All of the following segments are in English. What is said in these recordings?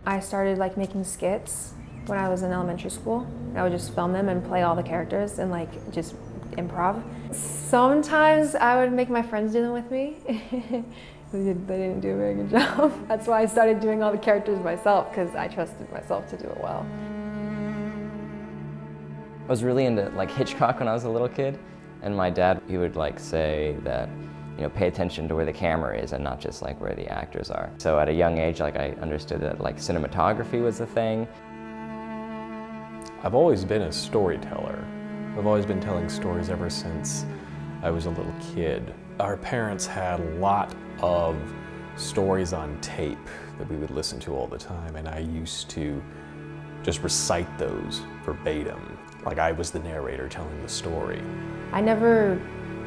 I started like making skits when I was in elementary school. I would just film them and play all the characters and like just improv. Sometimes I would make my friends do them with me. They didn't do a very good job. That's why I started doing all the characters myself, because I trusted myself to do it well. I was really into like Hitchcock when I was a little kid, and my dad, he would like say that, you know, pay attention to where the camera is and not just like where the actors are. So at a young age, like I understood that like cinematography was a thing. I've always been a storyteller. I've always been telling stories ever since I was a little kid. Our parents had a lot of stories on tape that we would listen to all the time, and I used to just recite those verbatim, like I was the narrator telling the story. I never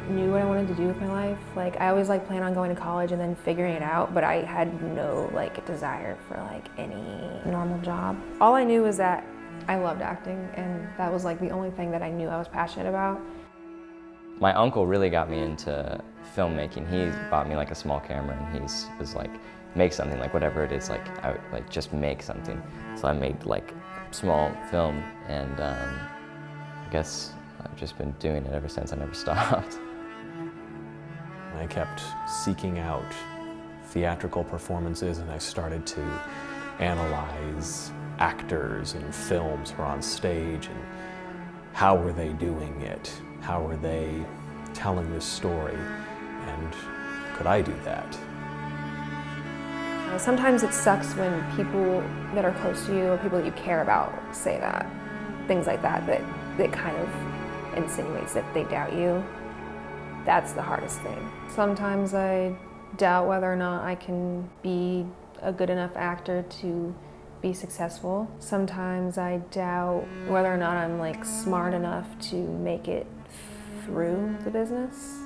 knew what I wanted to do with my life. Like I always like planned on going to college and then figuring it out, but I had no like desire for like any normal job. All I knew was that I loved acting, and that was like the only thing that I knew I was passionate about. My uncle really got me into filmmaking. He bought me like a small camera, and he was like, make something, like whatever it is, like I would like just make something. So I made like small film, and I guess I've just been doing it ever since. I never stopped. I kept seeking out theatrical performances, and I started to analyze actors and films who are on stage, and how were they doing it? How were they telling this story? And could I do that? Sometimes it sucks when people that are close to you or people that you care about say that. Things like that kind of insinuates that they doubt you. That's the hardest thing. Sometimes I doubt whether or not I can be a good enough actor to be successful. Sometimes I doubt whether or not I'm like smart enough to make it through the business.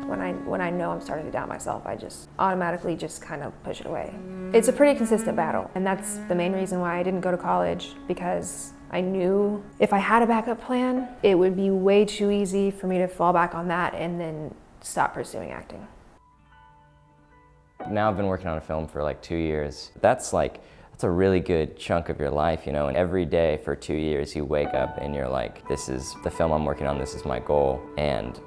When I know I'm starting to doubt myself, I just automatically just kind of push it away. It's a pretty consistent battle, and that's the main reason why I didn't go to college, because I knew if I had a backup plan, it would be way too easy for me to fall back on that and then stop pursuing acting. Now I've been working on a film for like 2 years. That's a really good chunk of your life, you know, and every day for 2 years you wake up and you're like, this is the film I'm working on, this is my goal. And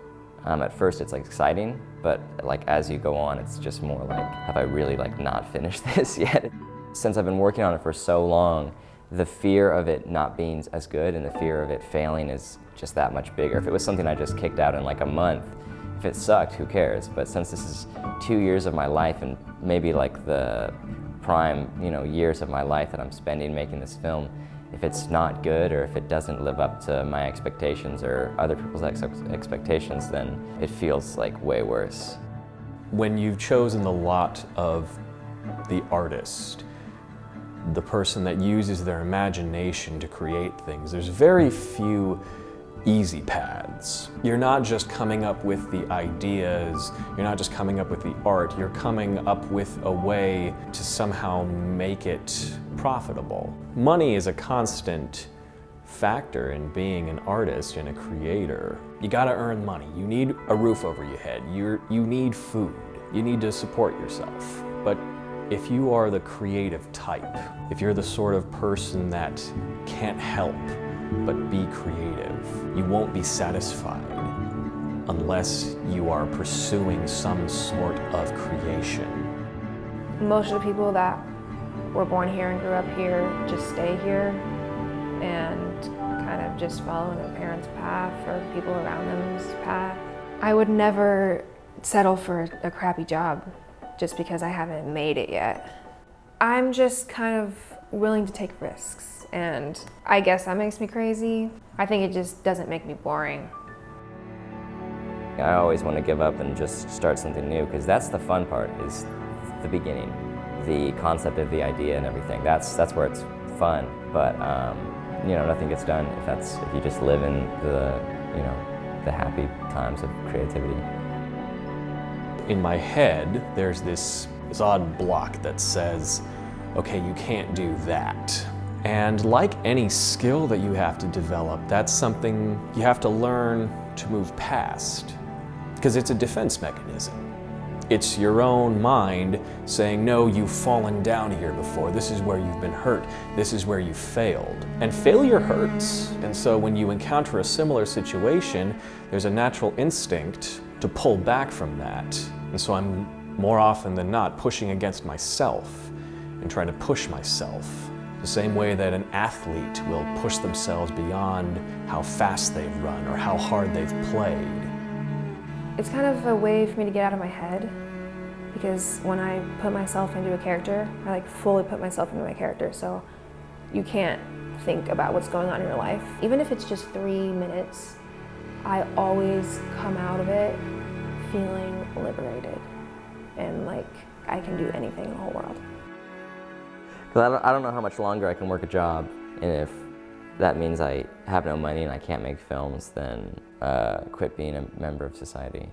at first it's like exciting, but like as you go on, it's just more like, have I really like not finished this yet? Since I've been working on it for so long, the fear of it not being as good and the fear of it failing is just that much bigger. If it was something I just kicked out in like a month, if it sucked, who cares? But since this is 2 years of my life, and maybe like the prime, you know, years of my life that I'm spending making this film, if it's not good or if it doesn't live up to my expectations or other people's expectations, then it feels like way worse. When you've chosen the lot of the artist, the person that uses their imagination to create things, there's very few easy paths. You're not just coming up with the ideas, you're not just coming up with the art, you're coming up with a way to somehow make it profitable. Money is a constant factor in being an artist and a creator. You gotta earn money. You need a roof over your head. You need food. You need to support yourself. But if you are the creative type, if you're the sort of person that can't help but be creative, you won't be satisfied unless you are pursuing some sort of creation. Most of the people that were born here and grew up here just stay here and kind of just follow their parents' path or people around them's path. I would never settle for a crappy job just because I haven't made it yet. I'm just kind of willing to take risks, and I guess that makes me crazy. I think it just doesn't make me boring. I always want to give up and just start something new, because that's the fun part, is the beginning. The concept of the idea and everything, that's where it's fun. But you know, nothing gets done if you just live in the happy times of creativity. In my head, there's this odd block that says, okay, you can't do that. And like any skill that you have to develop, that's something you have to learn to move past, because it's a defense mechanism. It's your own mind saying, no, you've fallen down here before. This is where you've been hurt. This is where you failed. And failure hurts. And so when you encounter a similar situation, there's a natural instinct to pull back from that. And so I'm more often than not pushing against myself and trying to push myself. The same way that an athlete will push themselves beyond how fast they've run or how hard they've played. It's kind of a way for me to get out of my head, because when I put myself into a character, I like fully put myself into my character, so you can't think about what's going on in your life. Even if it's just 3 minutes, I always come out of it feeling liberated and like I can do anything in the whole world. Because I don't know how much longer I can work a job, and if that means I have no money and I can't make films, then quit being a member of society.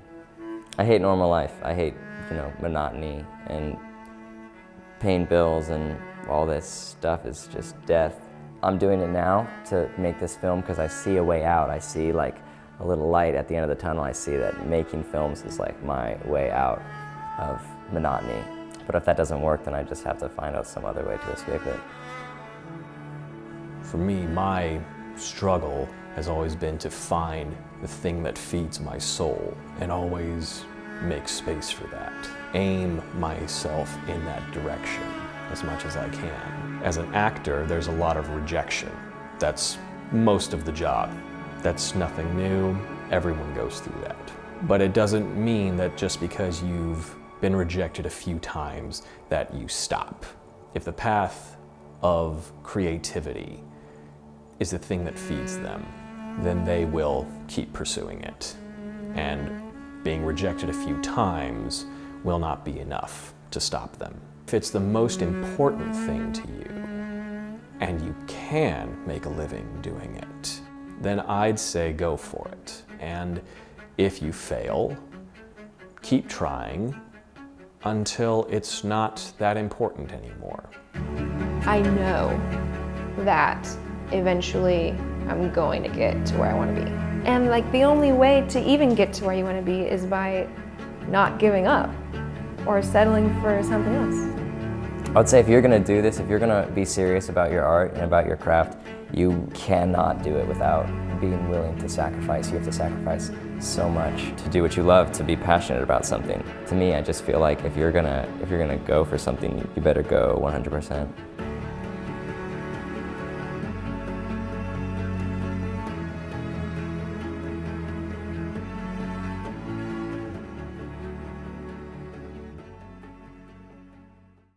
I hate normal life. I hate, monotony, and paying bills and all this stuff is just death. I'm doing it now to make this film because I see a way out. I see like a little light at the end of the tunnel. I see that making films is like my way out of monotony. But if that doesn't work, then I just have to find out some other way to escape it. For me, my struggle has always been to find the thing that feeds my soul and always make space for that. Aim myself in that direction as much as I can. As an actor, there's a lot of rejection. That's most of the job. That's nothing new. Everyone goes through that. But it doesn't mean that just because you've been rejected a few times that you stop. If the path of creativity is the thing that feeds them, then they will keep pursuing it. And being rejected a few times will not be enough to stop them. If it's the most important thing to you, and you can make a living doing it, then I'd say go for it. And if you fail, keep trying until it's not that important anymore. I know that eventually I'm going to get to where I want to be. And like the only way to even get to where you want to be is by not giving up or settling for something else. I would say if you're gonna do this, if you're gonna be serious about your art and about your craft, you cannot do it without being willing to sacrifice. You have to sacrifice so much to do what you love, to be passionate about something. To me, I just feel like if you're gonna go for something, you better go 100%.